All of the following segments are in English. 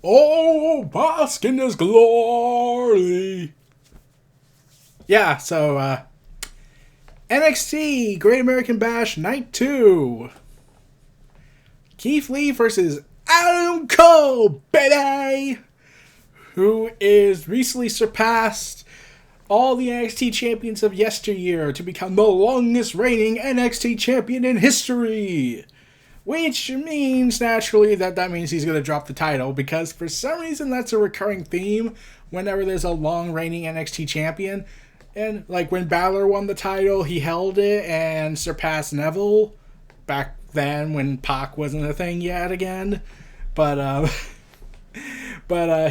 Oh, bask in his glory. Yeah, so, NXT Great American Bash Night 2. Keith Lee versus Adam Cole, baby! Who is recently surpassed all the NXT champions of yesteryear to become the longest reigning NXT champion in history. Which means, naturally, that means he's going to drop the title, because for some reason that's a recurring theme whenever there's a long reigning NXT champion. And, like, when Balor won the title, he held it and surpassed Neville back then when Pac wasn't a thing yet again. But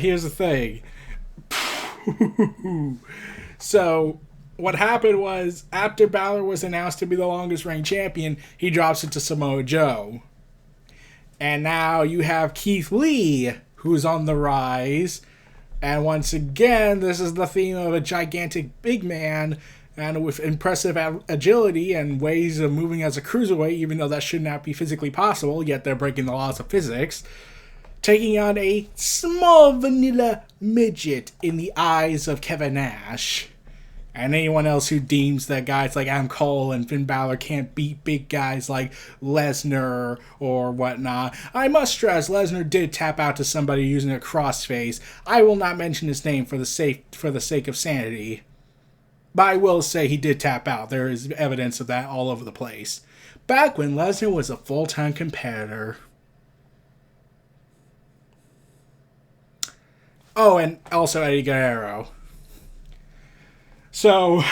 here's the thing. So, what happened was, after Balor was announced to be the longest reigning champion, he drops it to Samoa Joe. And now you have Keith Lee, who's on the rise. And once again, this is the theme of a gigantic big man, and with impressive agility and ways of moving as a cruiserweight, even though that should not be physically possible, yet they're breaking the laws of physics, taking on a small vanilla midget in the eyes of Kevin Nash. And anyone else who deems that guys like Adam Cole and Finn Balor can't beat big guys like Lesnar or whatnot. I must stress, Lesnar did tap out to somebody using a crossface. I will not mention his name for the sake of sanity. But I will say he did tap out. There is evidence of that all over the place. Back when Lesnar was a full-time competitor. Oh, and also Eddie Guerrero. So,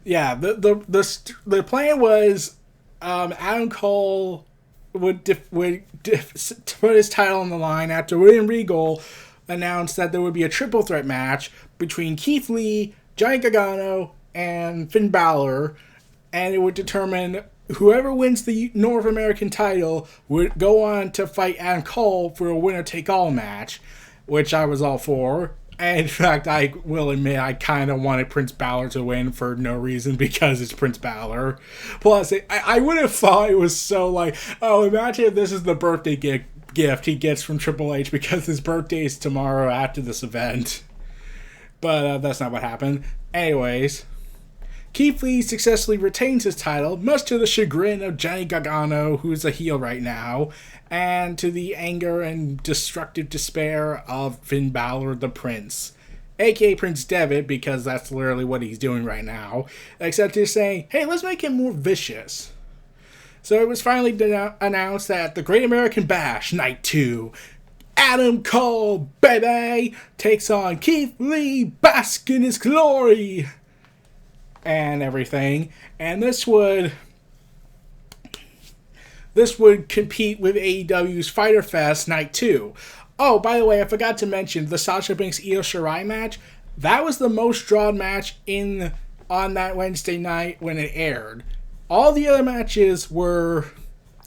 yeah, the plan was Adam Cole would put his title on the line after William Regal announced that there would be a triple threat match between Keith Lee, Johnny Gargano, and Finn Balor, and it would determine whoever wins the North American title would go on to fight Adam Cole for a winner-take-all match, which I was all for. And in fact, I will admit I kind of wanted Prince Balor to win for no reason, because it's Prince Balor. Plus, I would have thought it was so like, oh, imagine if this is the birthday gift he gets from Triple H because his birthday is tomorrow after this event. But that's not what happened. Anyways, Keith Lee successfully retains his title, much to the chagrin of Johnny Gargano, who's a heel right now, and to the anger and destructive despair of Finn Balor the Prince, aka Prince Devitt, because that's literally what he's doing right now, except he's saying, hey, let's make him more vicious. So it was finally announced that the Great American Bash Night 2, Adam Cole, baby, takes on Keith Lee, bask in his glory, and everything. And this would compete with AEW's Fyter Fest Night 2. Oh, by the way, I forgot to mention the Sasha Banks Io Shirai match. That was the most drawn match on that Wednesday night when it aired. All the other matches were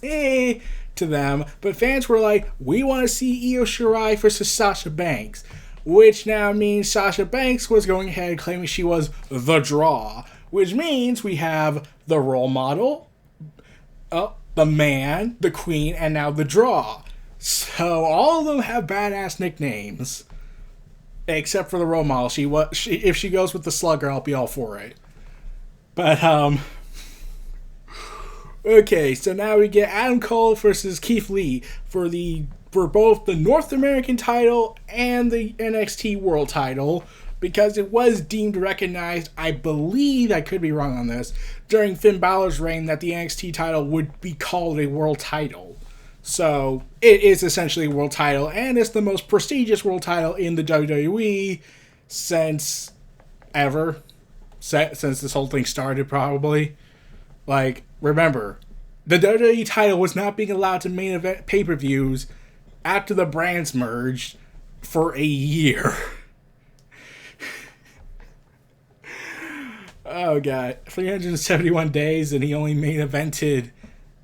to them, but fans were like, we want to see Io Shirai versus Sasha Banks, which now means Sasha Banks was going ahead claiming she was the draw, which means we have the role model, the man, the queen, and now the draw. So all of them have badass nicknames, except for the role model. If she goes with the Slugger, I'll be all for it. But okay, so now we get Adam Cole versus Keith Lee for both the North American title and the NXT World title, because it was deemed recognized, I believe, I could be wrong on this, during Finn Balor's reign that the NXT title would be called a world title. So it is essentially a world title, and it's the most prestigious world title in the WWE since this whole thing started, probably. Like, remember, the WWE title was not being allowed to main event pay-per-views after the brands merged for a year. Oh, God. 371 days, and he only main evented,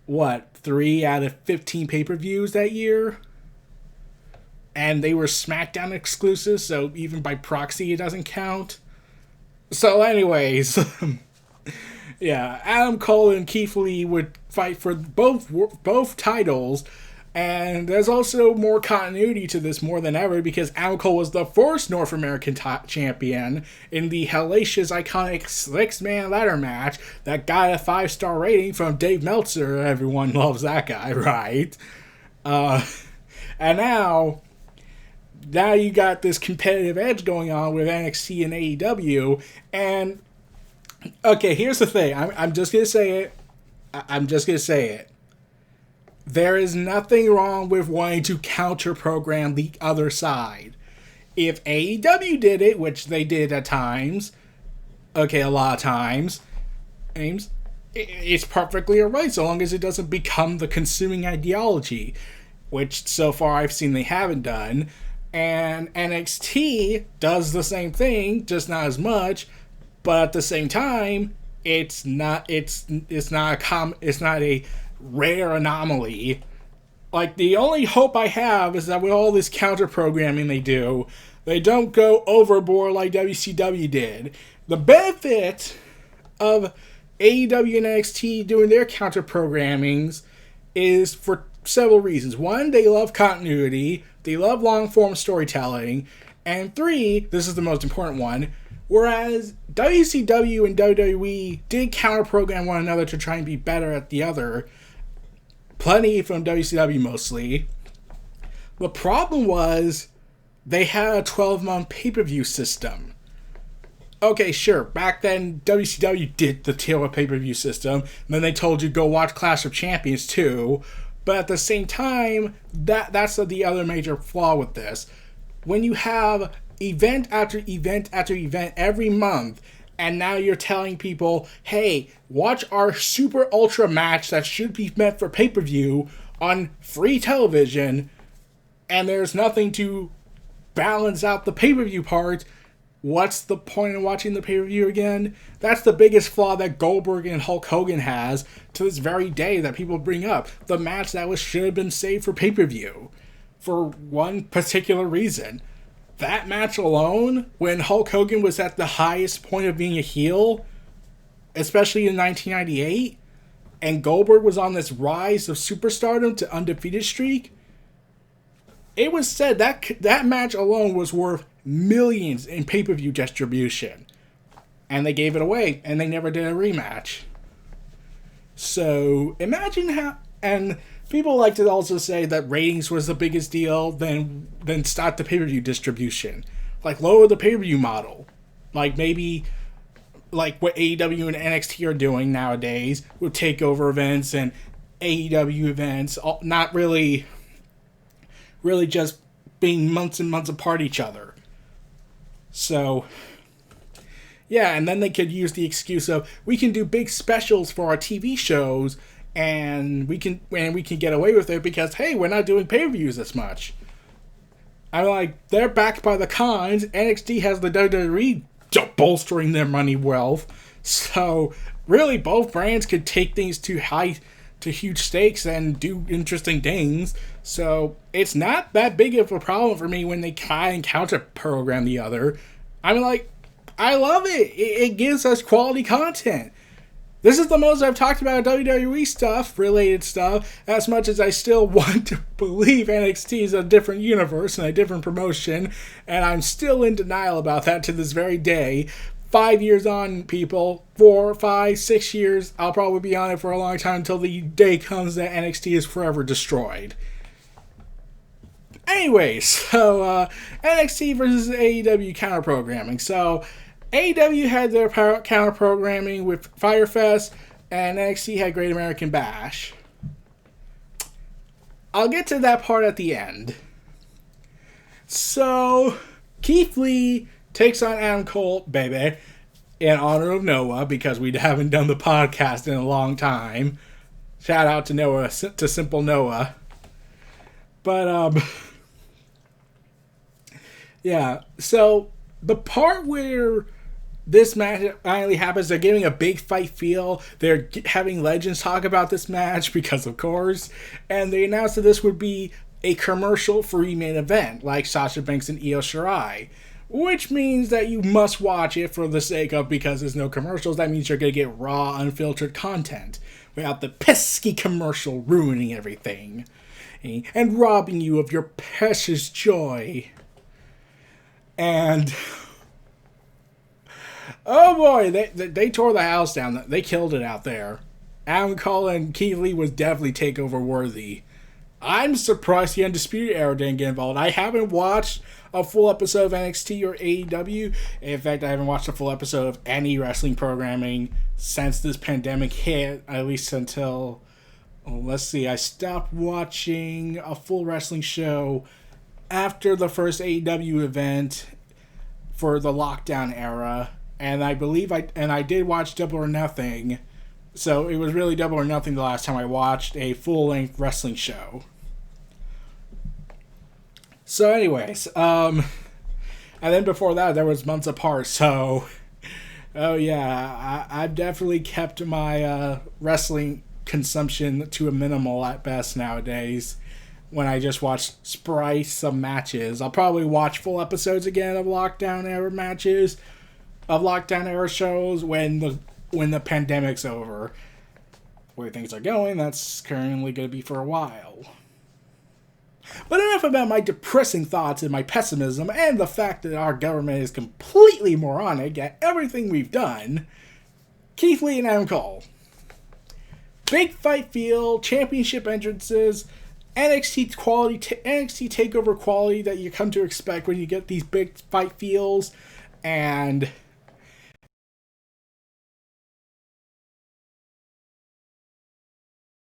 3 out of 15 pay-per-views that year? And they were SmackDown exclusives, so even by proxy it doesn't count. So anyways, yeah, Adam Cole and Keith Lee would fight for both titles And there's also more continuity to this more than ever because Adam Cole was the first North American champion in the hellacious, iconic six-man ladder match that got a 5-star rating from Dave Meltzer. Everyone loves that guy, right? And now you got this competitive edge going on with NXT and AEW. And, okay, here's the thing. I'm just going to say it. I'm just going to say it. There is nothing wrong with wanting to counter-program the other side. If AEW did it, which they did at times, okay, a lot of times, it's perfectly alright so long as it doesn't become the consuming ideology, which so far I've seen they haven't done. And NXT does the same thing, just not as much, but at the same time, it's not a rare anomaly. Like, the only hope I have is that with all this counter programming they do, they don't go overboard like WCW did. The benefit of AEW and NXT doing their counter programmings is for several reasons. One, they love continuity, they love long form storytelling, and 3, this is the most important one, whereas WCW and WWE did counter program one another to try and be better at the other, plenty from WCW mostly. The problem was they had a 12-month pay-per-view system. Okay, sure, back then WCW did the tail pay-per-view system, and then they told you go watch Clash of Champions too, but at the same time, that's the other major flaw with this. When you have event after event after event every month, and now you're telling people, hey, watch our super ultra match that should be meant for pay-per-view on free television, and there's nothing to balance out the pay-per-view part, what's the point of watching the pay-per-view again? That's the biggest flaw that Goldberg and Hulk Hogan has to this very day that people bring up. The match that should have been saved for pay-per-view for one particular reason. That match alone, when Hulk Hogan was at the highest point of being a heel, especially in 1998, and Goldberg was on this rise of superstardom to undefeated streak, it was said that match alone was worth millions in pay-per-view distribution. And they gave it away, and they never did a rematch. So, imagine how... And people like to also say that ratings was the biggest deal, then start the pay-per-view distribution. Like, lower the pay-per-view model. Like, maybe... like what AEW and NXT are doing nowadays with takeover events and AEW events, not really just being months and months apart each other. So, yeah, and then they could use the excuse of, we can do big specials for our TV shows, and we can get away with it because, hey, we're not doing pay-per-views as much. I'm like, they're backed by the cons. NXT has the WWE bolstering their money wealth. So, really, both brands could take things to huge stakes and do interesting things. So, it's not that big of a problem for me when they try and counter-program the other. I'm like, I love it. It gives us quality content. This is the most I've talked about WWE stuff, related stuff, as much as I still want to believe NXT is a different universe and a different promotion, and I'm still in denial about that to this very day. 5 years on, people, 4, 5, 6 years, I'll probably be on it for a long time until the day comes that NXT is forever destroyed. Anyways, so NXT versus AEW counter-programming. So, AEW had their counter-programming with Firefest, and NXT had Great American Bash. I'll get to that part at the end. So, Keith Lee takes on Adam Cole, baby, in honor of Noah, because we haven't done the podcast in a long time. Shout out to Noah, to Simple Noah. But, yeah, so the part where this match finally happens, they're giving a big fight feel. They're having legends talk about this match, because of course. And they announced that this would be a commercial-free main event, like Sasha Banks and Io Shirai. Which means that you must watch it for the sake of, because there's no commercials, that means you're going to get raw, unfiltered content. Without the pesky commercial ruining everything. and robbing you of your precious joy. And oh boy, they tore the house down. They killed it out there. Adam Cole and Keith Lee was definitely takeover worthy. I'm surprised the Undisputed Era didn't get involved. I haven't watched a full episode of NXT or AEW. In fact, I haven't watched a full episode of any wrestling programming since this pandemic hit, at least until, let's see, I stopped watching a full wrestling show after the first AEW event for the lockdown era. And I believe I did watch Double or Nothing. So it was really Double or Nothing the last time I watched a full-length wrestling show. So anyways, and then before that there was Months Apart, so oh yeah, I've definitely kept my wrestling consumption to a minimal at best nowadays. When I just watch some matches, I'll probably watch full episodes again of Lockdown Era matches, of Lockdown Era shows when the pandemic's over. The way things are going, that's currently going to be for a while. But enough about my depressing thoughts and my pessimism and the fact that our government is completely moronic at everything we've done. Keith Lee and Adam Cole. Big fight feel, championship entrances, NXT quality, NXT takeover quality that you come to expect when you get these big fight feels, and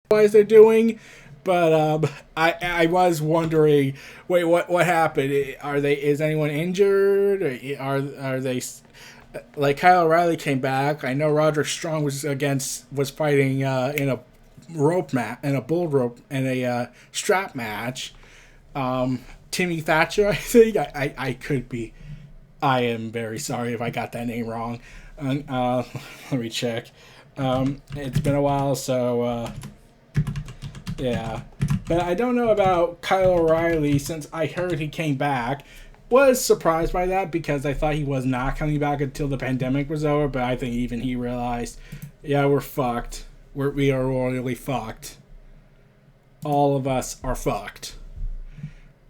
they're doing. But I was wondering, wait, what happened? Is anyone injured? Are they, like, Kyle O'Reilly came back? I know Roderick Strong was fighting in a rope match, in a bull rope, in a strap match. Timmy Thatcher, I think. I could be. I am very sorry if I got that name wrong. Let me check. It's been a while, so. Yeah, but I don't know about Kyle O'Reilly since I heard he came back. Was surprised by that because I thought he was not coming back until the pandemic was over, but I think even he realized, yeah, we're fucked. We are royally fucked. All of us are fucked.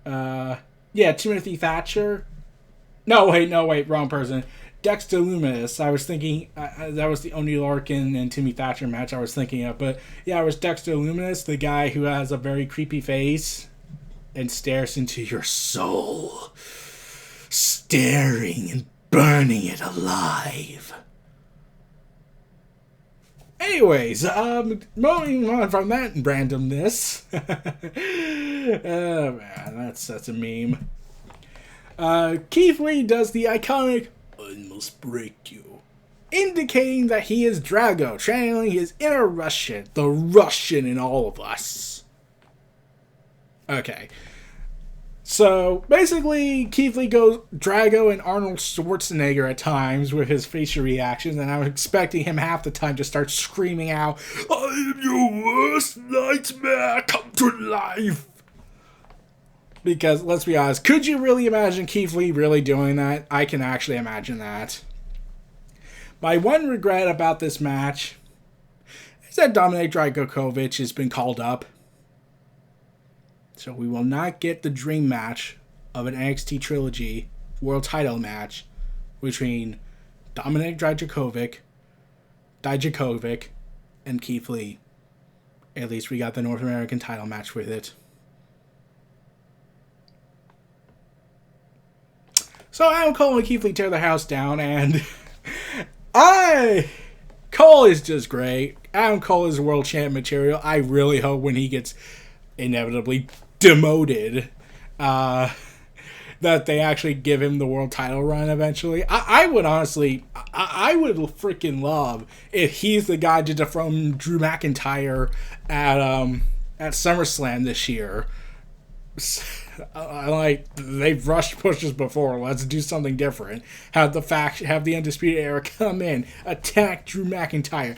Yeah, Timothy Thatcher. No, wait, wrong person. Dexter Lumis. I was thinking that was the Oney Larkin and Timmy Thatcher match I was thinking of. But yeah, it was Dexter Lumis, the guy who has a very creepy face and stares into your soul, staring and burning it alive. Anyways, moving on from that randomness. Oh man, that's a meme. Keith Lee does the iconic "I must break you," indicating that he is Drago, channeling his inner Russian, the Russian in all of us. Okay. So, basically, Keith Lee goes Drago and Arnold Schwarzenegger at times with his facial reactions, and I'm expecting him half the time to start screaming out, "I am your worst nightmare come to life!" Because, let's be honest, could you really imagine Keith Lee really doing that? I can actually imagine that. My one regret about this match is that Dominik Dijakovic has been called up. So we will not get the dream match of an NXT Trilogy World Title match between Dominik Dijakovic, and Keith Lee. At least we got the North American title match with it. So Adam Cole and Keith Lee tear the house down, and Cole is just great. Adam Cole is world champ material. I really hope when he gets inevitably demoted, that they actually give him the world title run eventually. I would honestly, I would freaking love if he's the guy to dethrone Drew McIntyre at SummerSlam this year. Like, they've rushed pushes before. Let's do something different. Have the Undisputed Era come in, attack Drew McIntyre,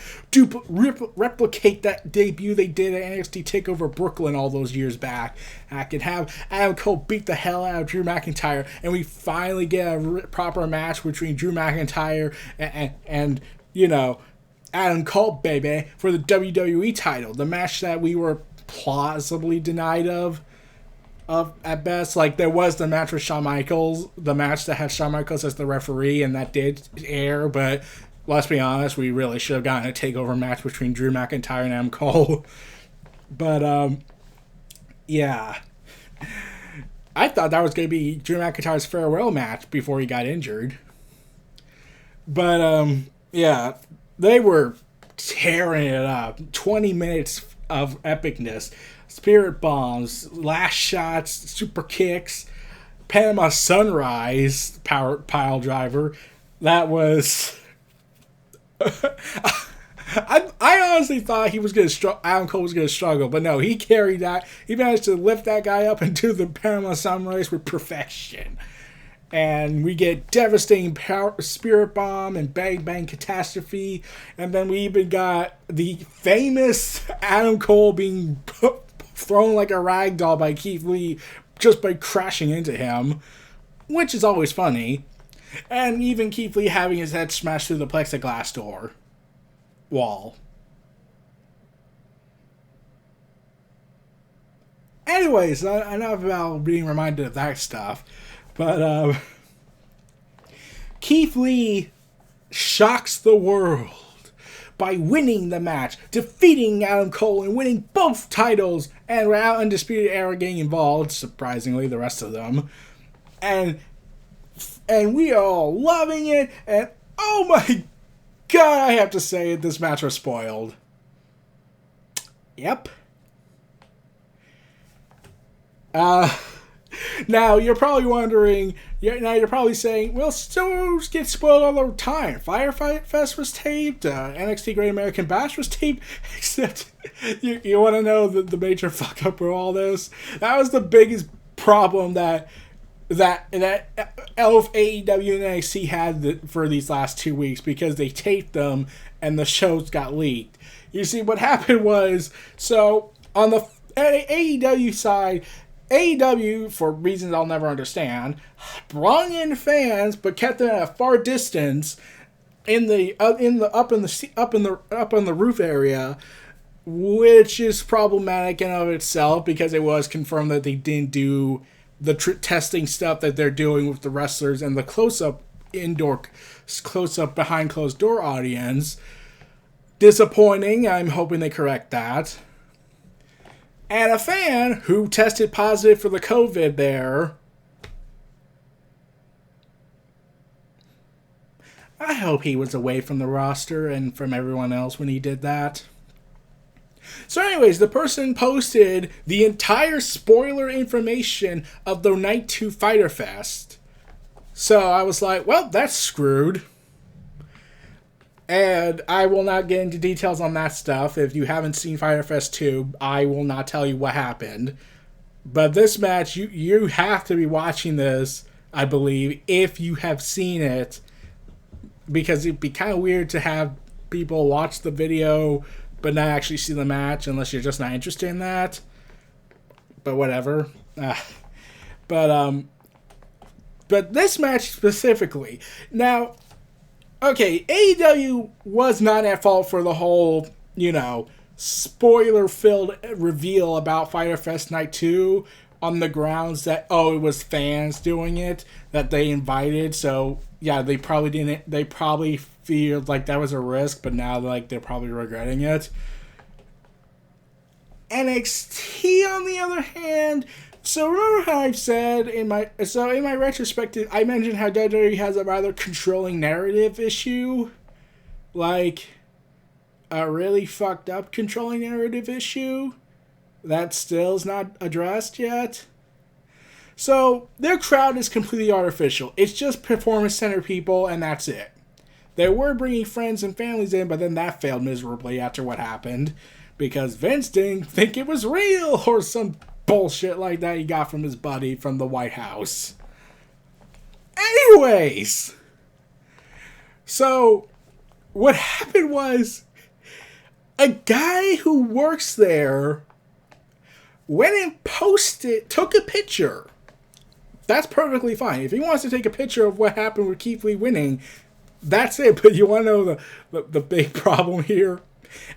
replicate that debut they did at NXT TakeOver Brooklyn all those years back. I could have Adam Cole beat the hell out of Drew McIntyre, and we finally get a proper match between Drew McIntyre and you know, Adam Cole, baby, for the WWE title. The match that we were plausibly denied of at best. Like, there was the match with Shawn Michaels, the match that had Shawn Michaels as the referee, and that did air, but let's be honest, we really should have gotten a takeover match between Drew McIntyre and Adam Cole. But, yeah. I thought that was going to be Drew McIntyre's farewell match before he got injured. But, yeah, they were tearing it up. 20 minutes of epicness. Spirit bombs, last shots, super kicks, Panama Sunrise power pile driver. That was... I honestly thought he was going to Adam Cole was going to struggle, but no, he carried that. He managed to lift that guy up and do the Panama Sunrise with perfection. And we get devastating Spirit Bomb and Bang Bang Catastrophe. And then we even got the famous Adam Cole being thrown like a rag doll by Keith Lee just by crashing into him, which is always funny. And even Keith Lee having his head smashed through the plexiglass door wall. Anyways, enough about being reminded of that stuff. But Keith Lee shocks the world by winning the match, defeating Adam Cole and winning both titles, and without Undisputed Era getting involved, surprisingly, the rest of them. And we are all loving it, and oh my god, I have to say it, this match was spoiled. Yep. Now, you're probably wondering, you're probably saying, well, shows get spoiled all the time. Firefly Fest was taped, NXT Great American Bash was taped, except you want to know the major fuck up with all this? That was the biggest problem that AEW and NXT had for these last 2 weeks, because they taped them and the shows got leaked. You see, what happened was, so on the AEW side, AEW, for reasons I'll never understand, brought in fans but kept them at a far distance up in the roof area, which is problematic in and of itself, because it was confirmed that they didn't do the testing stuff that they're doing with the wrestlers and the close-up behind closed door audience. Disappointing. I'm hoping they correct that. And a fan who tested positive for the COVID there, I hope he was away from the roster and from everyone else when he did that. So anyways, the person posted the entire spoiler information of the Night 2 Fyter Fest. So I was like, well, that's screwed. And I will not get into details on that stuff. If you haven't seen Fyter Fest 2, I will not tell you what happened. But this match, you have to be watching this, I believe, if you have seen it. Because it'd be kind of weird to have people watch the video but not actually see the match unless you're just not interested in that. But whatever. But this match specifically. Now, okay, AEW was not at fault for the whole, spoiler-filled reveal about Fyter Fest Night 2 on the grounds that, it was fans doing it that they invited. So, yeah, they probably feel like that was a risk, but now they're probably regretting it. NXT, on the other hand, so remember how I've said in my retrospective, I mentioned how WWE has a rather controlling narrative issue, like a really fucked up controlling narrative issue that still is not addressed yet. So their crowd is completely artificial. It's just performance center people, and that's it. They were bringing friends and families in, but then that failed miserably after what happened, because Vince didn't think it was real, or some bullshit like that he got from his buddy from the White House. Anyways, so what happened was a guy who works there went and took a picture. That's perfectly fine. If he wants to take a picture of what happened with Keith Lee winning, that's it. But you want to know the big problem here?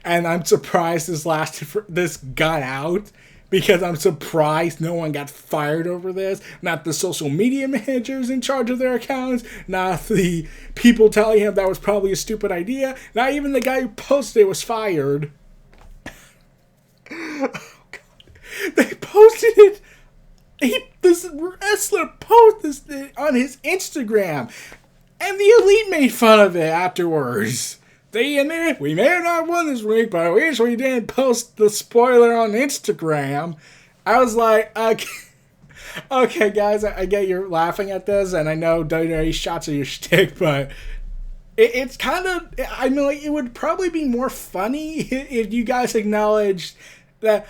And I'm surprised this got out, because I'm surprised no one got fired over this. Not the social media managers in charge of their accounts, not the people telling him that was probably a stupid idea, not even the guy who posted it was fired. Oh, God. They posted it. This wrestler posted this on his Instagram, and the Elite made fun of it afterwards. We may have not won this week, but I wish we didn't post the spoiler on Instagram. I was like, okay, guys, I get you're laughing at this, and I know WWE shots at your shtick, but it's kind of, I mean, like, it would probably be more funny if you guys acknowledged that,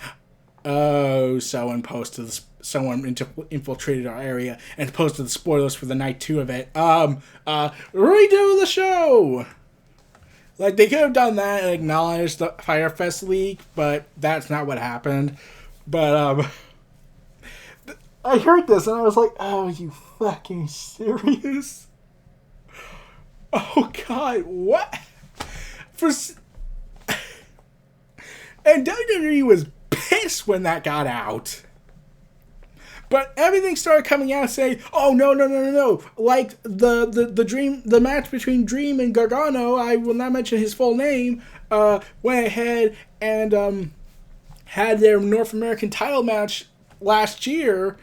someone infiltrated our area and posted the spoilers for the night 2 of it. Redo the show! Like, they could have done that and acknowledged the Firefest leak, but that's not what happened. But, I heard this and I was like, oh, you fucking serious? Oh, God, what? And WWE was pissed when that got out. But everything started coming out saying, oh, no. Like, the match between Dream and Gargano, I will not mention his full name, went ahead and had their North American title match last year.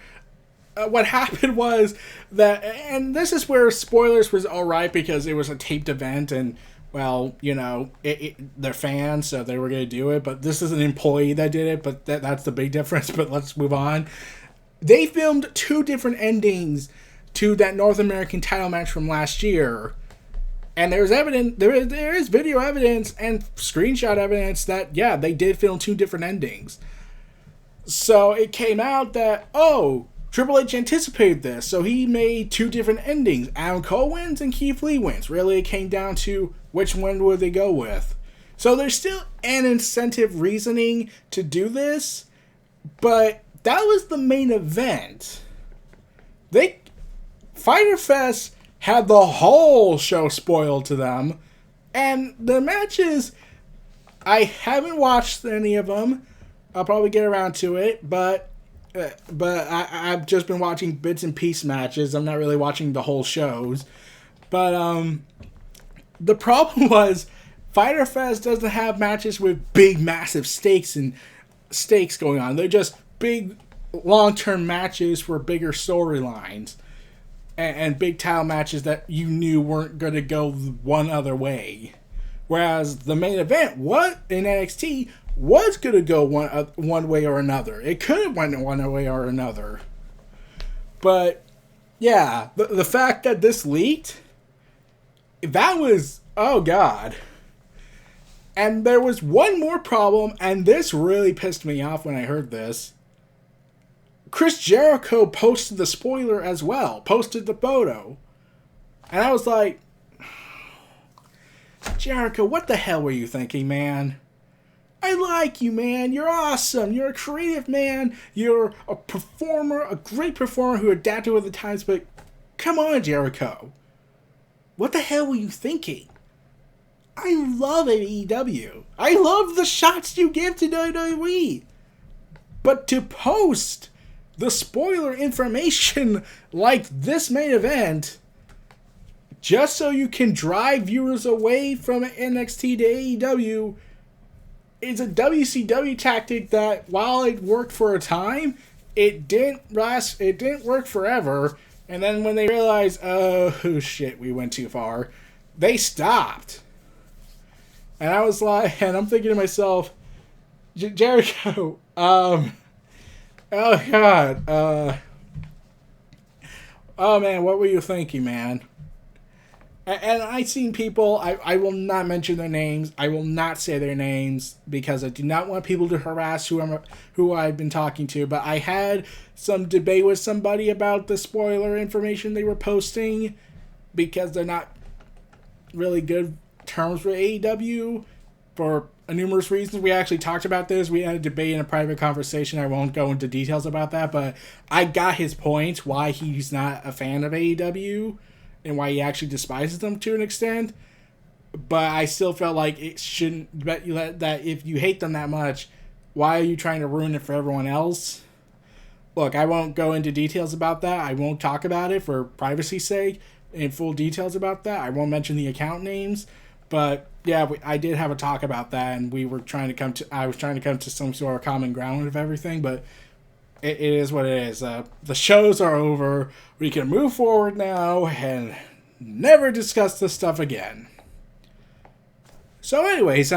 What happened was that, and this is where spoilers was alright because it was a taped event and, well, you know, they're fans, so they were going to do it, but this is an employee that did it, but that's the big difference, but let's move on. They filmed 2 different endings to that North American title match from last year. And there is video evidence and screenshot evidence that, yeah, they did film 2 different endings. So it came out that, oh, Triple H anticipated this, so he made 2 different endings. Adam Cole wins and Keith Lee wins. Really, it came down to which one would they go with. So there's still an incentive reasoning to do this, but that was the main event. Fyter Fest had the whole show spoiled to them, and the matches, I haven't watched any of them. I'll probably get around to it, but I've just been watching bits and piece matches. I'm not really watching the whole shows. But the problem was Fyter Fest doesn't have matches with big, massive stakes going on. They're just big, long-term matches for bigger storylines and big title matches that you knew weren't going to go one other way. Whereas the main event, in NXT, was going to go one way or another. It could have went one way or another. But, yeah, the fact that this leaked, that was, oh God. And there was one more problem, and this really pissed me off when I heard this. Chris Jericho posted the spoiler as well, posted the photo. And I was like, Jericho, what the hell were you thinking, man? I like you, man. You're awesome. You're a creative man. You're a performer, a great performer who adapted with the times, but come on, Jericho. What the hell were you thinking? I love AEW. I love the shots you give to WWE. But to post the spoiler information like this main event, just so you can drive viewers away from NXT to AEW, is a WCW tactic that, while it worked for a time, it didn't work forever. And then when they realized, oh shit, we went too far, they stopped. And I was like, and I'm thinking to myself, Jericho, oh God, oh man, what were you thinking, man? And I've seen people, I will not mention their names, I will not say their names, because I do not want people to harass who I've been talking to, but I had some debate with somebody about the spoiler information they were posting, because they're not really good terms for AEW, for numerous reasons. We actually talked about this, we had a debate in a private conversation, I won't go into details about that, but I got his point, why he's not a fan of AEW, and why he actually despises them to an extent. but I still felt like it shouldn't. But that if you hate them that much, why are you trying to ruin it for everyone else? Look, I won't go into details about that. I won't talk about it for privacy's sake in full details about that. I won't mention the account names, but yeah, I did have a talk about that, and we were trying to come to. I was trying to come to some sort of common ground of everything, but it is what it is. The shows are over. We can move forward now and never discuss this stuff again. So, anyways,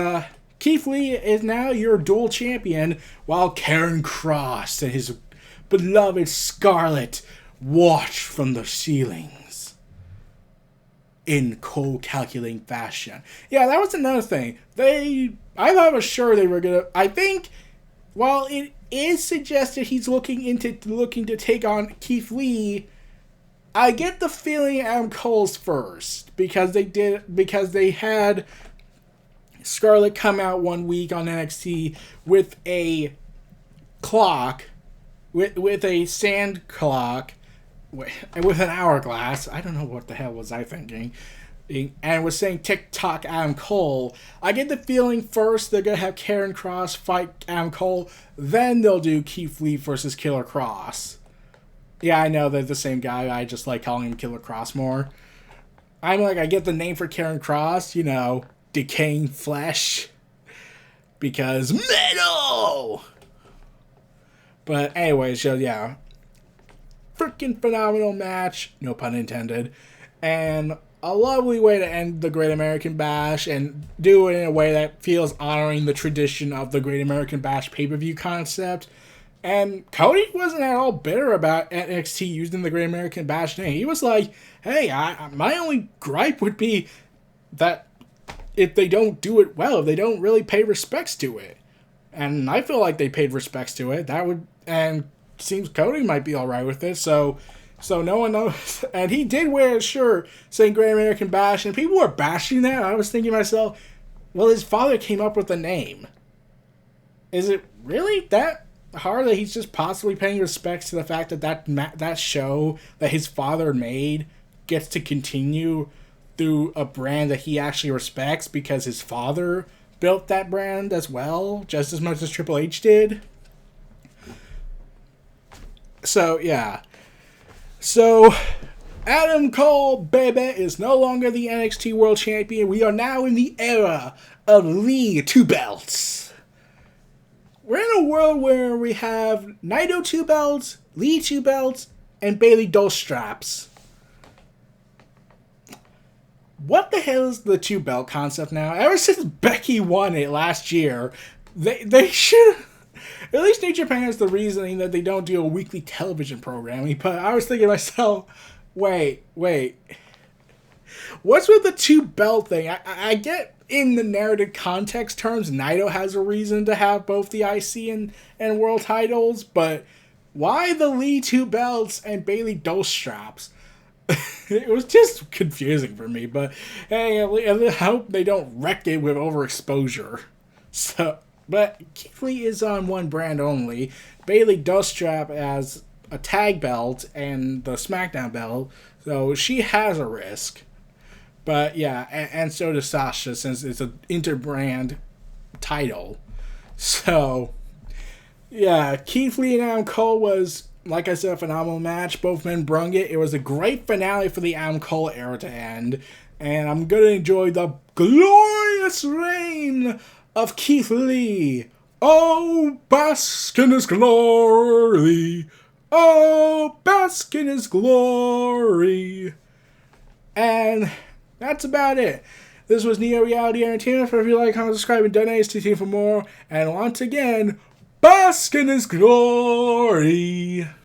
Keith Lee is now your dual champion, while Karen Cross and his beloved Scarlett watch from the ceilings in cold calculating fashion. Yeah, that was another thing. I thought for sure they were gonna. I think, while it is suggested he's looking to take on Keith Lee, I get the feeling Adam Cole's first because they had Scarlett come out one week on NXT with a clock, with a sand clock, with an hourglass. I don't know what the hell was I thinking. And was saying TikTok Adam Cole. I get the feeling first they're going to have Karen Cross fight Adam Cole, then they'll do Keith Lee versus Killer Cross. Yeah, I know they're the same guy. I just like calling him Killer Cross more. I get the name for Karen Cross, decaying flesh, because metal. But anyways, so yeah, freaking phenomenal match, no pun intended, and a lovely way to end the Great American Bash, and do it in a way that feels honoring the tradition of the Great American Bash pay-per-view concept. And Cody wasn't at all bitter about NXT using the Great American Bash name. He was like, hey, my only gripe would be that if they don't do it well, if they don't really pay respects to it. And I feel like they paid respects to it. And seems Cody might be alright with it, so no one knows. And he did wear a shirt saying Great American Bash, and people were bashing that. I was thinking to myself, well, his father came up with the name. Is it really that hard that he's just possibly paying respects to the fact that show that his father made gets to continue through a brand that he actually respects because his father built that brand as well, just as much as Triple H did? So, yeah. So, Adam Cole, baby, is no longer the NXT World Champion. We are now in the era of Lee Two Belts. We're in a world where we have Naito 2 belts, Lee 2 belts, and Bayley Dose straps. What the hell is the 2 belt concept now? Ever since Becky won it last year, they should... At least New Japan has the reasoning that they don't do a weekly television programming, but I was thinking to myself, wait. What's with the 2 belt thing? I get in the narrative context terms, Naito has a reason to have both the IC and world titles, but why the Lee 2 belts and Bayley Dose straps? It was just confusing for me, but hey, I hope they don't wreck it with overexposure. So, but Keith Lee is on one brand only. Bayley Dose strap as a tag belt and the SmackDown belt, so she has a risk. But yeah, and so does Sasha, since it's an interbrand title. So yeah, Keith Lee and Adam Cole was, like I said, a phenomenal match. Both men brung it. It was a great finale for the Adam Cole era to end. And I'm going to enjoy the glorious reign of Keith Lee. Oh, bask in his glory. Oh, bask in his glory. And that's about it. This was Neo Reality Entertainment. If you like, comment, subscribe, and donate to Team for more. And once again, bask in his glory.